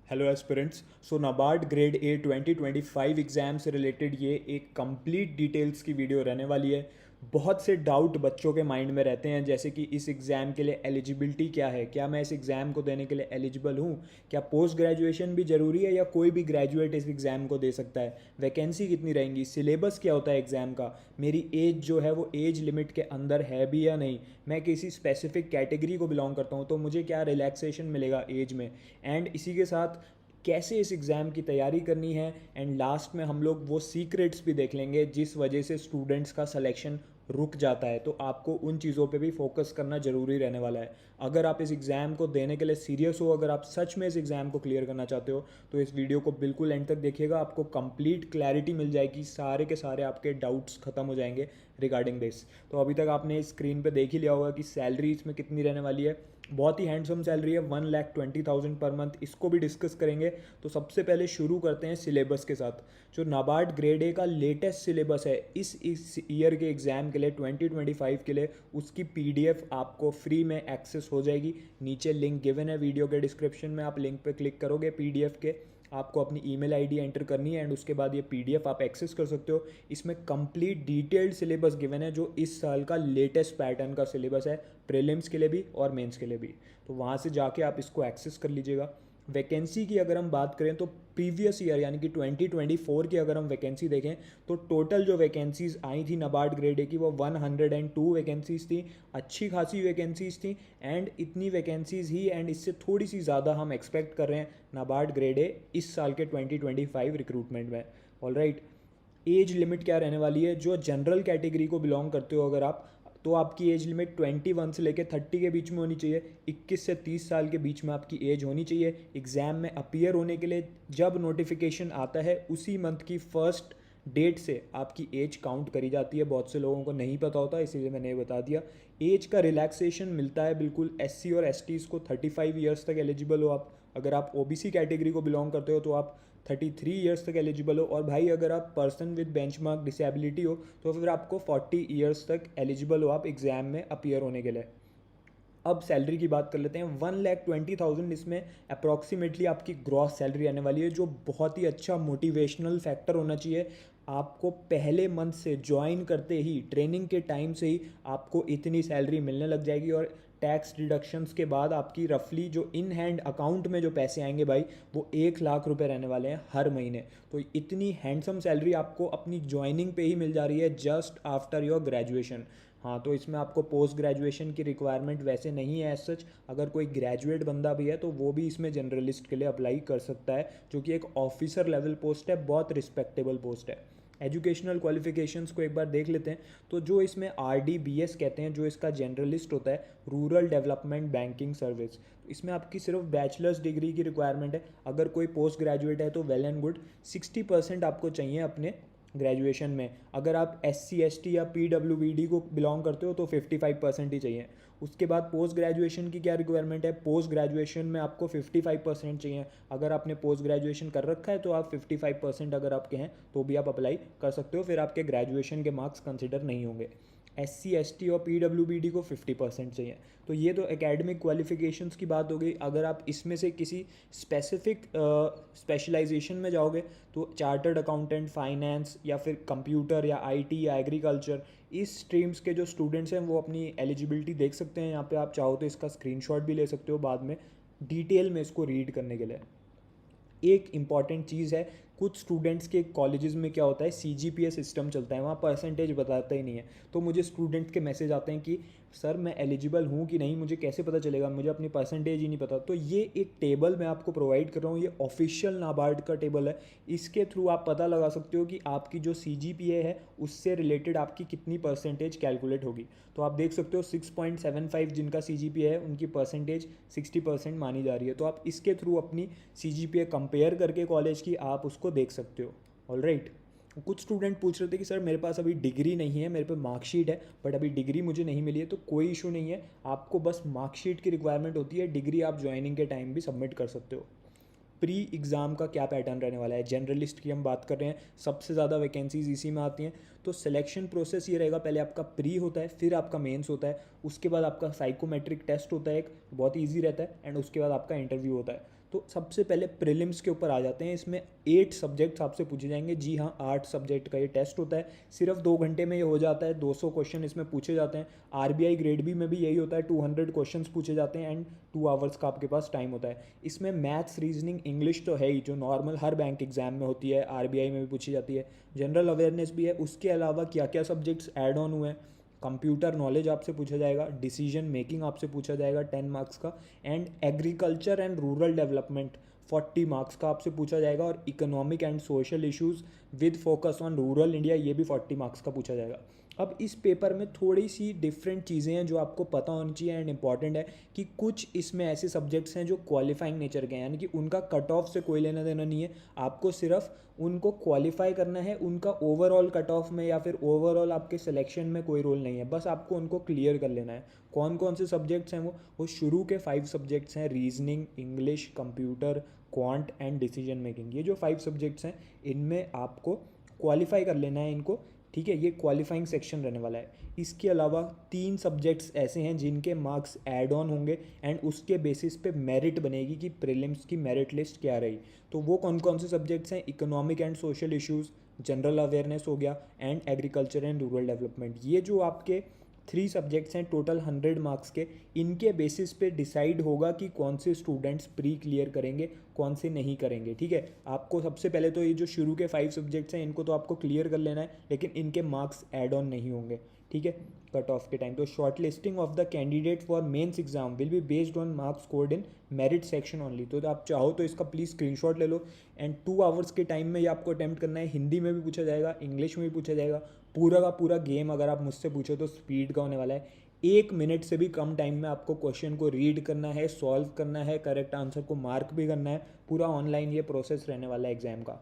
Hello aspirants. So NABARD grade A 2025 exam से related ये एक कंप्लीट डिटेल्स की वीडियो रहने वाली है। बहुत से डाउट बच्चों के माइंड में रहते हैं, जैसे कि इस एग्ज़ाम के लिए एलिजिबिलिटी क्या है, क्या मैं इस एग्ज़ाम को देने के लिए एलिजिबल हूँ, क्या पोस्ट ग्रेजुएशन भी ज़रूरी है या कोई भी ग्रेजुएट इस एग्ज़ाम को दे सकता है, वैकेंसी कितनी रहेंगी, सिलेबस क्या होता है एग्ज़ाम का, मेरी एज जो है वो एज लिमिट के अंदर है भी या नहीं, मैं किसी स्पेसिफिक कैटेगरी को बिलोंग करता हूँ तो मुझे क्या रिलैक्सेशन मिलेगा एज में, एंड इसी के साथ कैसे इस एग्ज़ाम की तैयारी करनी है, एंड लास्ट में हम लोग वो सीक्रेट्स भी देख लेंगे जिस वजह से स्टूडेंट्स का सिलेक्शन रुक जाता है। तो आपको उन चीज़ों पे भी फोकस करना ज़रूरी रहने वाला है। अगर आप इस एग्ज़ाम को देने के लिए सीरियस हो, अगर आप सच में इस एग्ज़ाम को क्लियर करना चाहते हो तो इस वीडियो को बिल्कुल एंड तक देखिएगा। आपको कंप्लीट क्लैरिटी मिल जाएगी, सारे के सारे आपके डाउट्स खत्म हो जाएंगे रिगार्डिंग दिस। तो अभी तक आपने स्क्रीन पे देख ही लिया होगा कि सैलरी इसमें कितनी रहने वाली है। बहुत ही हैंडसम सैलरी है, 1,20,000 पर मंथ। इसको भी डिस्कस करेंगे। तो सबसे पहले शुरू करते हैं सिलेबस के साथ। जो नाबार्ड ग्रेड ए का लेटेस्ट सिलेबस है इस ईयर के एग्ज़ाम के लिए 2025 के लिए, उसकी पीडीएफ आपको फ्री में एक्सेस हो जाएगी। नीचे लिंक गिवन है वीडियो के डिस्क्रिप्शन में, आप लिंक पे क्लिक करोगे पीडीएफ के, आपको अपनी ईमेल आईडी एंटर करनी है एंड उसके बाद ये पीडीएफ आप एक्सेस कर सकते हो। इसमें कंप्लीट डिटेल्ड सिलेबस गिवन है जो इस साल का लेटेस्ट पैटर्न का सिलेबस है, प्रीलिम्स के लिए भी और मेंस के लिए भी। तो वहाँ से जाके आप इसको एक्सेस कर लीजिएगा। वैकेंसी की अगर हम बात करें तो प्रीवियस ईयर यानी कि 2024 की अगर हम वैकेंसी देखें तो टोटल जो वैकेंसीज़ आई थी नाबार्ड ग्रेड ए की वो 102 वैकेंसीज़ थी। अच्छी खासी वैकेंसीज़ थी एंड इतनी वैकेंसीज़ ही एंड इससे थोड़ी सी ज़्यादा हम एक्सपेक्ट कर रहे हैं नाबार्ड ग्रेड ए इस साल के 2025 रिक्रूटमेंट में। ऑलराइट, एज लिमिट क्या रहने वाली है? जो जनरल कैटेगरी को बिलोंग करते हो अगर आप, तो आपकी एज लिमिट 21 से लेकर 30 के बीच में होनी चाहिए। 21 से 30 साल के बीच में आपकी एज होनी चाहिए। एग्ज़ाम में अपीयर होने के लिए जब नोटिफिकेशन आता है उसी मंथ की फर्स्ट डेट से आपकी एज काउंट करी जाती है। बहुत से लोगों को नहीं पता होता, इसीलिए मैंने ये बता दिया। एज का रिलैक्सेशन मिलता है बिल्कुल। एससी और एसटीज़ को 35 ईयर्स तक एलिजिबल हो आप। अगर आप ओबीसी कैटेगरी को बिलोंग करते हो तो आप 33 ईयर्स तक एलिजिबल हो। और भाई अगर आप पर्सन विद बेंचमार्क डिसेबिलिटी हो तो फिर आपको 40 ईयर्स तक एलिजिबल हो आप एग्ज़ाम में अपीयर होने के लिए। अब सैलरी की बात कर लेते हैं। 1,20,000 इसमें अप्रॉक्सीमेटली आपकी ग्रॉस सैलरी आने वाली है, जो बहुत ही अच्छा मोटिवेशनल फैक्टर होना चाहिए। आपको पहले मंथ से ज्वाइन करते ही, ट्रेनिंग के टाइम से ही आपको इतनी सैलरी मिलने लग जाएगी और टैक्स डिडक्शंस के बाद आपकी रफली जो इन हैंड अकाउंट में जो पैसे आएंगे भाई, वो 1 लाख रुपए रहने वाले हैं हर महीने। तो इतनी हैंडसम सैलरी आपको अपनी ज्वाइनिंग पे ही मिल जा रही है जस्ट आफ्टर योर ग्रेजुएशन। हाँ, तो इसमें आपको पोस्ट ग्रेजुएशन की रिक्वायरमेंट वैसे नहीं है एज सच। अगर कोई ग्रेजुएट बंदा भी है तो वो भी इसमें जनरलिस्ट के लिए अप्लाई कर सकता है, जो कि एक ऑफिसर लेवल पोस्ट है, बहुत रिस्पेक्टेबल पोस्ट है। एजुकेशनल क्वालिफिकेशंस को एक बार देख लेते हैं। तो जो इसमें RDBS कहते हैं, जो इसका जनरलिस्ट होता है, रूरल डेवलपमेंट बैंकिंग सर्विस, इसमें आपकी सिर्फ बैचलर्स डिग्री की रिक्वायरमेंट है। अगर कोई पोस्ट ग्रेजुएट है तो वेल एंड गुड। 60% आपको चाहिए अपने ग्रेजुएशन में। अगर आप SC ST या PWBD को बिलोंग करते हो तो 55% ही चाहिए। उसके बाद पोस्ट ग्रेजुएशन की क्या रिक्वायरमेंट है? पोस्ट ग्रेजुएशन में आपको 55% चाहिए। अगर आपने पोस्ट ग्रेजुएशन कर रखा है तो आप 55% अगर आपके हैं तो भी आप अप्लाई कर सकते हो, फिर आपके ग्रेजुएशन के मार्क्स कंसिडर नहीं होंगे। SC ST और PWBD को 50% चाहिए। तो ये तो एकेडमिक क्वालिफिकेशंस की बात हो गई। अगर आप इसमें से किसी स्पेसिफिक स्पेशलाइजेशन में जाओगे तो चार्टर्ड अकाउंटेंट, फाइनेंस या फिर कंप्यूटर या IT या एग्रीकल्चर, इस स्ट्रीम्स के जो स्टूडेंट्स हैं वो अपनी एलिजिबिलिटी देख सकते हैं। यहाँ पे आप चाहो तो इसका स्क्रीनशॉट भी ले सकते हो बाद में डिटेल में इसको रीड करने के लिए। एक इम्पॉर्टेंट चीज़ है, कुछ स्टूडेंट्स के कॉलेजेस में क्या होता है, CGPA सिस्टम चलता है, वहाँ परसेंटेज बताता ही नहीं है। तो मुझे स्टूडेंट्स के मैसेज आते हैं कि सर मैं एलिजिबल हूँ कि नहीं, मुझे कैसे पता चलेगा, मुझे अपनी परसेंटेज ही नहीं पता। तो ये एक टेबल मैं आपको प्रोवाइड कर रहा हूँ, ये ऑफिशियल नाबार्ड का टेबल है। इसके थ्रू आप पता लगा सकते हो कि आपकी जो CGPA है उससे रिलेटेड आपकी कितनी परसेंटेज कैलकुलेट होगी। तो आप देख सकते हो 6.75 जिनका CGPA है उनकी परसेंटेज 60% मानी जा रही है। तो आप इसके थ्रू अपनी CGPA कंपेयर करके कॉलेज की आप उसको देख सकते हो। ऑलराइट, कुछ स्टूडेंट पूछ रहे थे कि सर मेरे पास अभी डिग्री नहीं है, मेरे पे मार्कशीट है बट अभी डिग्री मुझे नहीं मिली है। तो कोई इशू नहीं है, आपको बस मार्कशीट की रिक्वायरमेंट होती है, डिग्री आप ज्वाइनिंग के टाइम भी सबमिट कर सकते हो। प्री एग्ज़ाम का क्या पैटर्न रहने वाला है? जनरलिस्ट की हम बात कर रहे हैं, सबसे ज़्यादा वैकेंसीज इसी में आती हैं। तो सिलेक्शन प्रोसेस ये रहेगा, पहले आपका प्री होता है, फिर आपका मेंस होता है, उसके बाद आपका साइकोमेट्रिक टेस्ट होता है, एक बहुत ईजी रहता है, एंड उसके बाद आपका इंटरव्यू होता है। तो सबसे पहले प्रीलिम्स के ऊपर आ जाते हैं। इसमें 8 सब्जेक्ट्स आपसे पूछे जाएंगे। जी हाँ, 8 सब्जेक्ट का ये टेस्ट होता है। सिर्फ 2 घंटे में ये हो जाता है। 200 क्वेश्चन इसमें पूछे जाते हैं। आरबीआई ग्रेड बी में भी यही होता है, 200 क्वेश्चंस पूछे जाते हैं एंड 2 आवर्स का आपके पास टाइम होता है। इसमें मैथ्स, रीजनिंग, इंग्लिश तो है ही, जो नॉर्मल हर बैंक एग्जाम में होती है, आरबीआई में भी पूछी जाती है। जनरल अवेयरनेस भी है। उसके अलावा क्या क्या सब्जेक्ट्स ऐड ऑन हुए हैं, कंप्यूटर नॉलेज आपसे पूछा जाएगा, डिसीजन मेकिंग आपसे पूछा जाएगा 10 मार्क्स का, and agriculture and rural development 40 marks का आपसे पूछा जाएगा, और economic and social issues with focus on rural India ये भी 40 मार्क्स का पूछा जाएगा। अब इस पेपर में थोड़ी सी डिफरेंट चीज़ें हैं जो आपको पता होनी चाहिए एंड इंपॉर्टेंट है कि कुछ इसमें ऐसे सब्जेक्ट्स हैं जो क्वालिफाइंग नेचर के हैं, यानी कि उनका कट ऑफ से कोई लेना देना नहीं है। आपको सिर्फ उनको क्वालिफाई करना है, उनका ओवरऑल कट ऑफ में या फिर ओवरऑल आपके सिलेक्शन में कोई रोल नहीं है, बस आपको उनको क्लियर कर लेना है। कौन कौन से सब्जेक्ट्स हैं वो शुरू के 5 सब्जेक्ट्स हैं, reasoning, English, computer, quant and decision making. ये जो 5 सब्जेक्ट्स हैं इनमें आपको क्वालिफाई कर लेना है इनको, ठीक है। ये क्वालिफाइंग सेक्शन रहने वाला है। इसके अलावा 3 सब्जेक्ट्स ऐसे हैं जिनके मार्क्स ऐड ऑन होंगे एंड उसके बेसिस पे मेरिट बनेगी कि प्रीलिम्स की मेरिट लिस्ट क्या रही। तो वो कौन कौन से सब्जेक्ट्स हैं, economic and social issues, general awareness हो गया, and agriculture and rural development. ये जो आपके 3 सब्जेक्ट्स हैं टोटल 100 मार्क्स के, इनके बेसिस पे डिसाइड होगा कि कौन से स्टूडेंट्स प्री क्लियर करेंगे, कौन से नहीं करेंगे, ठीक है। आपको सबसे पहले तो ये जो शुरू के 5 सब्जेक्ट्स हैं इनको तो आपको क्लियर कर लेना है, लेकिन इनके मार्क्स ऐड ऑन नहीं होंगे, ठीक है, कट ऑफ के टाइम। तो short listing of the candidate for mains exam will be based on marks scored in merit section only. तो आप चाहो तो इसका प्लीज़ स्क्रीनशॉट ले लो एंड 2 आवर्स के टाइम में ये आपको अटैम्प्ट करना है। हिंदी में भी पूछा जाएगा, इंग्लिश में भी पूछा जाएगा। पूरा का पूरा गेम अगर आप मुझसे पूछो तो स्पीड का होने वाला है। 1 मिनट से भी कम टाइम में आपको क्वेश्चन को रीड करना है, सॉल्व करना है, करेक्ट आंसर को मार्क भी करना है। पूरा ऑनलाइन ये प्रोसेस रहने वाला है एग्जाम का।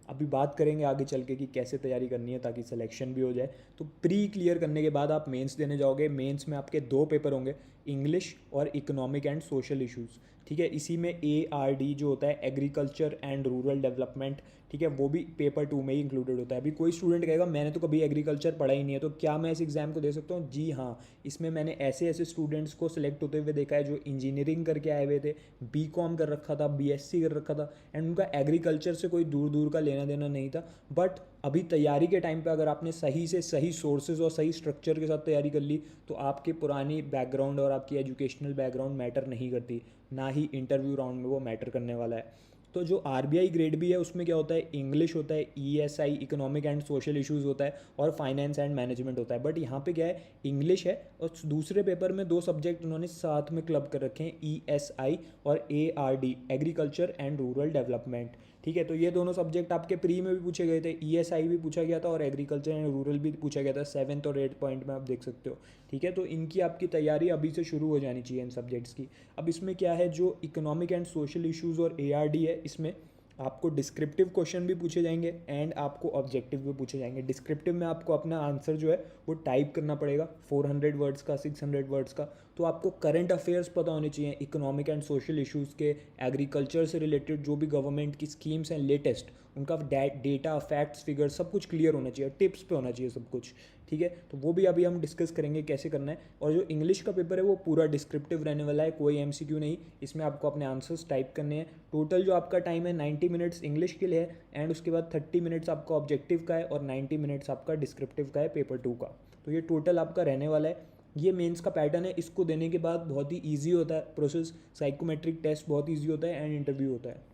अभी बात करेंगे आगे चल के कि कैसे तैयारी करनी है ताकि सिलेक्शन भी हो जाए। तो प्री क्लियर करने के बाद आप मेंस देने जाओगे। मेंस में आपके 2 पेपर होंगे, इंग्लिश और इकोनॉमिक एंड सोशल इश्यूज़, ठीक है। इसी में ARD जो होता है, एग्रीकल्चर एंड रूरल डेवलपमेंट, ठीक है, वो भी पेपर 2 में ही इंक्लूडेड होता है। अभी कोई स्टूडेंट कहेगा मैंने तो कभी एग्रीकल्चर पढ़ा ही नहीं है, तो क्या मैं इस एग्ज़ाम को दे सकता हूँ? जी हाँ, इसमें मैंने ऐसे ऐसे स्टूडेंट्स को सिलेक्ट होते हुए देखा है जो इंजीनियरिंग करके आए हुए थे, BCom कर रखा था, BSc कर रखा था, एंड उनका एग्रीकल्चर से कोई दूर दूर का लेना देना नहीं था। बट अभी तैयारी के टाइम पे अगर आपने सही से सही सोर्सेज और सही स्ट्रक्चर के साथ तैयारी कर ली तो आपके पुरानी बैकग्राउंड और आपकी एजुकेशनल बैकग्राउंड मैटर नहीं करती, ना ही इंटरव्यू राउंड में वो मैटर करने वाला है। तो जो आरबीआई ग्रेड भी है उसमें क्या होता है, इंग्लिश होता है, ESI economic and social issues होता है, और फाइनेंस एंड मैनेजमेंट होता है। बट यहाँ पे क्या है, इंग्लिश है और दूसरे पेपर में 2 सब्जेक्ट उन्होंने साथ में क्लब कर रखे हैं, ईएसआई और ARD, agriculture and rural development, ठीक है। तो ये दोनों सब्जेक्ट आपके प्री में भी पूछे गए थे, ईएसआई भी पूछा गया था और एग्रीकल्चर एंड रूरल भी पूछा गया था 7th और 8th पॉइंट में, आप देख सकते हो, ठीक है। तो इनकी आपकी तैयारी अभी से शुरू हो जानी चाहिए इन सब्जेक्ट्स की। अब इसमें क्या है, जो इकोनॉमिक एंड सोशल इश्यूज़ और ARD है, इसमें आपको डिस्क्रिप्टिव क्वेश्चन भी पूछे जाएंगे एंड आपको ऑब्जेक्टिव भी पूछे जाएंगे। डिस्क्रिप्टिव में आपको अपना आंसर जो है वो टाइप करना पड़ेगा, 400 वर्ड्स का, 600 वर्ड्स का। तो आपको करंट अफेयर्स पता होने चाहिए, इकोनॉमिक एंड सोशल इश्यूज़ के, एग्रीकल्चर से रिलेटेड जो भी गवर्नमेंट की स्कीम्स हैं लेटेस्ट, उनका डेटा, फैक्ट्स, फिगर्स सब कुछ क्लियर होना चाहिए, टिप्स पे होना चाहिए सब कुछ, ठीक है। तो वो भी अभी हम डिस्कस करेंगे कैसे करना है। और जो इंग्लिश का पेपर है वो पूरा डिस्क्रिप्टिव रहने वाला है, कोई MCQ नहीं, इसमें आपको अपने आंसर्स टाइप करने हैं। टोटल जो आपका टाइम है 90 मिनट्स इंग्लिश के लिए है एंड उसके बाद 30 मिनट्स आपका ऑब्जेक्टिव का है और 90 मिनट्स आपका डिस्क्रिप्टिव का है पेपर 2 का। तो ये टोटल आपका रहने वाला है। ये मेंस का पैटर्न है। इसको देने के बाद बहुत ही ईजी होता है प्रोसेस, साइकोमेट्रिक टेस्ट बहुत ईजी होता है एंड इंटरव्यू होता है।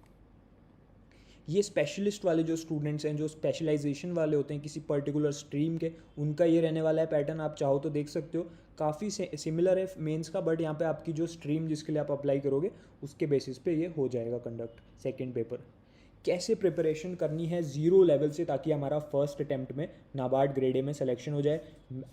ये स्पेशलिस्ट वाले जो स्टूडेंट्स हैं, जो स्पेशलाइजेशन वाले होते हैं किसी पर्टिकुलर स्ट्रीम के, उनका ये रहने वाला है पैटर्न। आप चाहो तो देख सकते हो, काफ़ी सिमिलर है मेंस का, बट यहाँ पे आपकी जो स्ट्रीम जिसके लिए आप अप्लाई करोगे उसके बेसिस पे ये हो जाएगा कंडक्ट सेकंड पेपर। कैसे प्रिपरेशन करनी है 0 लेवल से ताकि हमारा फर्स्ट अटैम्प्ट में नाबार्ड ग्रेड ए में सिलेक्शन हो जाए।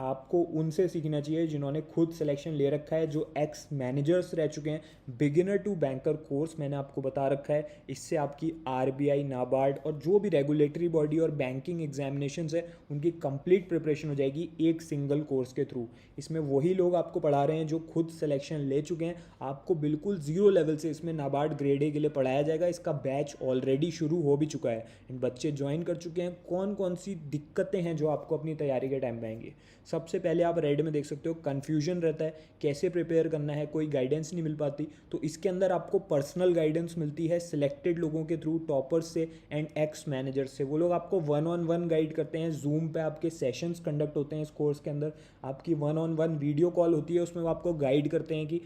आपको उनसे सीखना चाहिए जिन्होंने खुद सिलेक्शन ले रखा है, जो एक्स मैनेजर्स रह चुके हैं। बिगिनर टू बैंकर कोर्स मैंने आपको बता रखा है, इससे आपकी आरबीआई, नाबार्ड और जो भी रेगुलेटरी बॉडी और बैंकिंग एग्जामिनेशंस है उनकी कंप्लीट प्रिपरेशन हो जाएगी एक सिंगल कोर्स के थ्रू। इसमें वही लोग आपको पढ़ा रहे हैं जो खुद सिलेक्शन ले चुके हैं। आपको बिल्कुल 0 लेवल से इसमें नाबार्ड ग्रेड ए के लिए पढ़ाया जाएगा। इसका बैच ऑलरेडी शुरू हो भी चुका है एंड बच्चे ज्वाइन कर चुके हैं। कौन कौन सी दिक्कतें हैं जो आपको अपनी तैयारी के टाइम में आएंगी? सबसे पहले आप रेड में देख सकते हो कन्फ्यूजन रहता है, कैसे प्रिपेयर करना है, कोई गाइडेंस नहीं मिल पाती। तो इसके अंदर आपको पर्सनल गाइडेंस मिलती है सिलेक्टेड लोगों के थ्रू, टॉपर्स से एंड एक्स मैनेजर से। वो लोग आपको 1-on-1 गाइड करते हैं। जूम पे आपके सेशंस कंडक्ट होते हैं इस कोर्स के अंदर, आपकी 1-on-1 वीडियो कॉल होती है, उसमें वो आपको गाइड करते हैं कि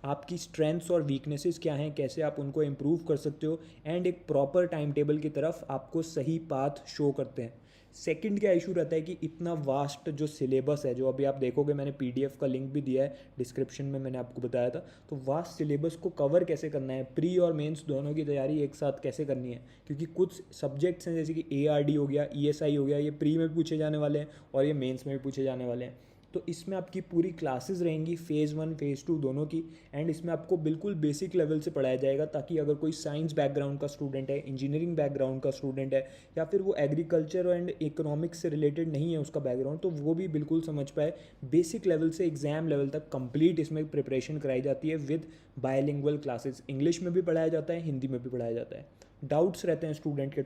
आपकी स्ट्रेंथ्स और वीकनेसेस क्या हैं, कैसे आप उनको इम्प्रूव कर सकते हो एंड एक प्रॉपर टाइम टेबल की तरफ आपको सही पाथ शो करते हैं। सेकंड क्या इशू रहता है कि इतना वास्ट जो सिलेबस है, जो अभी आप देखोगे मैंने पीडीएफ का लिंक भी दिया है डिस्क्रिप्शन में, मैंने आपको बताया था। तो वास्ट सिलेबस को कवर कैसे करना है, प्री और मेंस दोनों की तैयारी एक साथ कैसे करनी है, क्योंकि कुछ सब्जेक्ट्स हैं जैसे कि एआरडी हो गया, ईएसआई हो गया, ये प्री में भी पूछे जाने वाले हैं और ये मेंस में भी पूछे जाने वाले हैं। तो इसमें आपकी पूरी क्लासेस रहेंगी फेज़ 1 फेज़ 2 दोनों की, एंड इसमें आपको बिल्कुल बेसिक लेवल से पढ़ाया जाएगा, ताकि अगर कोई साइंस बैकग्राउंड का स्टूडेंट है, इंजीनियरिंग बैकग्राउंड का स्टूडेंट है, या फिर वो एग्रीकल्चर एंड इकोनॉमिक्स से रिलेटेड नहीं है उसका बैकग्राउंड, तो वो भी बिल्कुल समझ पाए। बेसिक लेवल से एग्जाम लेवल तक कंप्लीट इसमें प्रिपरेशन कराई जाती है विद बायलिंगुअल क्लासेस। इंग्लिश में भी पढ़ाया जाता है, हिंदी में भी पढ़ाया जाता है। डाउट्स रहते हैं स्टूडेंट के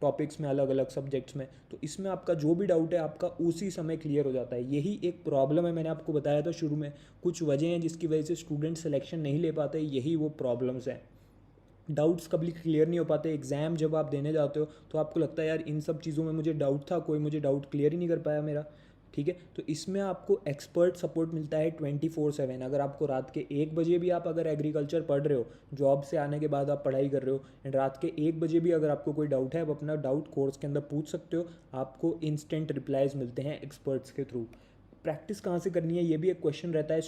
टॉपिक्स में, अलग अलग सब्जेक्ट्स में, तो इसमें आपका जो भी डाउट है आपका उसी समय क्लियर हो जाता है। यही एक प्रॉब्लम है, मैंने आपको बताया था शुरू में, कुछ वजह हैं जिसकी वजह से स्टूडेंट सिलेक्शन नहीं ले पाते, यही वो प्रॉब्लम्स हैं। डाउट्स कभी क्लियर नहीं हो पाते। एग्ज़ाम जब आप देने जाते हो तो आपको लगता है यार इन सब चीज़ों में मुझे डाउट था, कोई मुझे डाउट क्लियर ही नहीं कर पाया मेरा, ठीक है। तो इसमें आपको एक्सपर्ट सपोर्ट मिलता है 24/7। अगर आपको रात के 1 बजे भी आप अगर एग्रीकल्चर पढ़ रहे हो, जॉब से आने के बाद आप पढ़ाई कर रहे हो, एंड रात के 1 बजे भी अगर आपको कोई डाउट है, आप अपना डाउट कोर्स के अंदर पूछ सकते हो। आपको इंस्टेंट रिप्लाईज मिलते हैं एक्सपर्ट्स के थ्रू। प्रैक्टिस कहाँ से करनी है, ये भी एक क्वेश्चन रहता है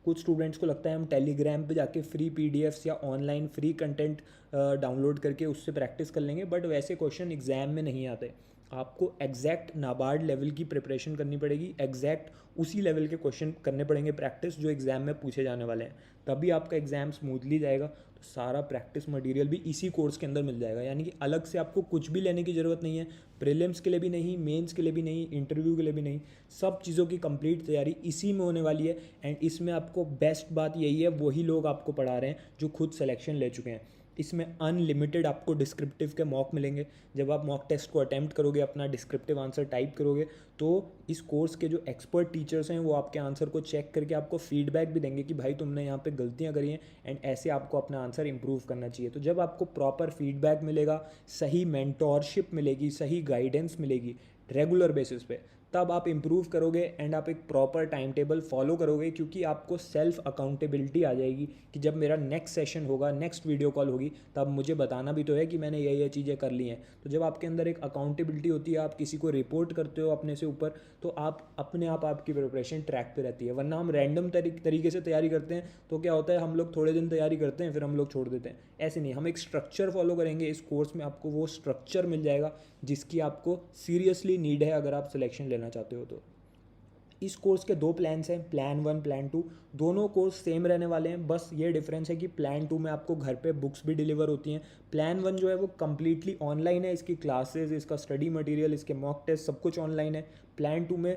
कुछ स्टूडेंट्स को लगता है हम टेलीग्राम पे जाके फ्री पीडीएफ्स या ऑनलाइन फ्री कंटेंट डाउनलोड करके उससे प्रैक्टिस कर लेंगे, बट वैसे क्वेश्चन एग्जाम में नहीं आते। आपको एग्जैक्ट नाबार्ड लेवल की प्रिपरेशन करनी पड़ेगी, एग्जैक्ट उसी लेवल के क्वेश्चन करने पड़ेंगे प्रैक्टिस जो एग्ज़ाम में पूछे जाने वाले हैं, तभी आपका एग्ज़ाम स्मूथली जाएगा। तो सारा प्रैक्टिस मटेरियल भी इसी कोर्स के अंदर मिल जाएगा, यानी कि अलग से आपको कुछ भी लेने की ज़रूरत नहीं है। प्रीलिम्स के लिए भी नहीं, मेंस के लिए भी नहीं, इंटरव्यू के लिए भी नहीं, सब चीज़ों की कंप्लीट तैयारी इसी में होने वाली है। एंड इसमें आपको बेस्ट बात यही है, वही लोग आपको पढ़ा रहे हैं जो खुद सिलेक्शन ले चुके हैं। इसमें अनलिमिटेड आपको डिस्क्रिप्टिव के मॉक मिलेंगे। जब आप मॉक टेस्ट को अटैम्प्ट करोगे, अपना डिस्क्रिप्टिव आंसर टाइप करोगे, तो इस कोर्स के जो एक्सपर्ट टीचर्स हैं वो आपके आंसर को चेक करके आपको फीडबैक भी देंगे कि भाई तुमने यहाँ पे गलतियाँ करी हैं एंड ऐसे आपको अपना आंसर इंप्रूव करना चाहिए। तो जब आपको प्रॉपर फीडबैक मिलेगा, सही मेंटोरशिप मिलेगी, सही गाइडेंस मिलेगी रेगुलर बेसिस पे, तब आप इम्प्रूव करोगे एंड आप एक प्रॉपर टाइम टेबल फॉलो करोगे, क्योंकि आपको सेल्फ अकाउंटेबिलिटी आ जाएगी कि जब मेरा नेक्स्ट सेशन होगा, नेक्स्ट वीडियो कॉल होगी, तब मुझे बताना भी तो है कि मैंने ये चीज़ें कर ली हैं। तो जब आपके अंदर एक अकाउंटेबिलिटी होती है, आप किसी को रिपोर्ट करते हो अपने से ऊपर, तो आप अपने आप आपकी प्रिपरेशन ट्रैक पे रहती है। वरना हम रैंडम तरीके से तैयारी करते हैं तो क्या होता है, हम लोग थोड़े दिन तैयारी करते हैं फिर हम लोग छोड़ देते हैं। ऐसे नहीं, हम एक स्ट्रक्चर फॉलो करेंगे। इस कोर्स में आपको वो स्ट्रक्चर मिल जाएगा जिसकी आपको सीरियसली नीड है अगर आप सिलेक्शन लेना चाहते हो तो। इस कोर्स के 2 प्लान्स हैं, प्लान 1 प्लान 2। दोनों कोर्स सेम रहने वाले हैं, बस ये डिफरेंस है कि प्लान 2 में आपको घर पे बुक्स भी डिलीवर होती हैं। प्लान 1 जो है वो कम्प्लीटली ऑनलाइन है, इसकी क्लासेस, इसका स्टडी मटेरियल, इसके मॉक टेस्ट सब कुछ ऑनलाइन है। प्लान 2 में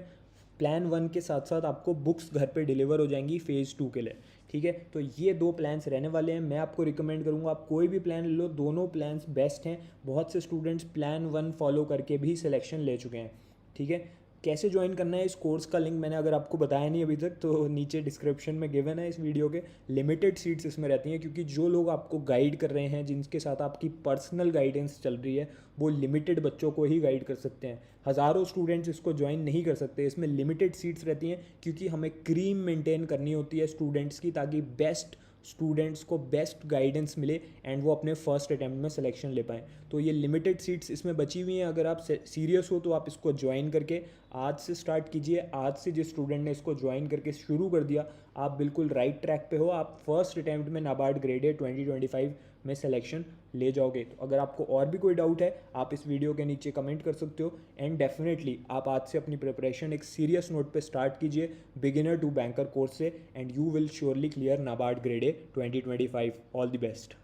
प्लान 1 के साथ साथ आपको बुक्स घर पे डिलीवर हो जाएंगी फेज़ 2 के लिए, ठीक है। तो ये 2 प्लान्स रहने वाले हैं। मैं आपको रिकमेंड करूँगा आप कोई भी प्लान ले लो, दोनों प्लान्स बेस्ट हैं। बहुत से स्टूडेंट्स प्लान 1 फॉलो करके भी सिलेक्शन ले चुके हैं, ठीक है। कैसे ज्वाइन करना है इस कोर्स का लिंक मैंने अगर आपको बताया नहीं अभी तक, तो नीचे डिस्क्रिप्शन में गिवन है इस वीडियो के। लिमिटेड सीट्स इसमें रहती हैं, क्योंकि जो लोग आपको गाइड कर रहे हैं, जिनके साथ आपकी पर्सनल गाइडेंस चल रही है, वो लिमिटेड बच्चों को ही गाइड कर सकते हैं। हज़ारों स्टूडेंट्स इसको ज्वाइन नहीं कर सकते। इसमें लिमिटेड सीट्स रहती हैं, क्योंकि हमें क्रीम मेंटेन करनी होती है स्टूडेंट्स की, ताकि बेस्ट स्टूडेंट्स को बेस्ट गाइडेंस मिले एंड वो अपने फर्स्ट अटैम्प्ट में सिलेक्शन ले पाएँ। तो ये लिमिटेड सीट्स इसमें बची हुई हैं। अगर आप सीरियस हो तो आप इसको ज्वाइन करके आज से स्टार्ट कीजिए। आज से जिस स्टूडेंट ने इसको ज्वाइन करके शुरू कर दिया, आप बिल्कुल राइट ट्रैक पे हो। आप फर्स्ट अटैम्प्ट में नाबार्ड ग्रेड ए 2025 में सिलेक्शन ले जाओगे। तो अगर आपको और भी कोई डाउट है, आप इस वीडियो के नीचे कमेंट कर सकते हो। एंड डेफिनेटली आप आज से अपनी प्रिपरेशन एक सीरियस नोट पे स्टार्ट कीजिए बिगिनर टू बैंकर कोर्स से, and you will surely clear NABARD grade A 2025। All the best.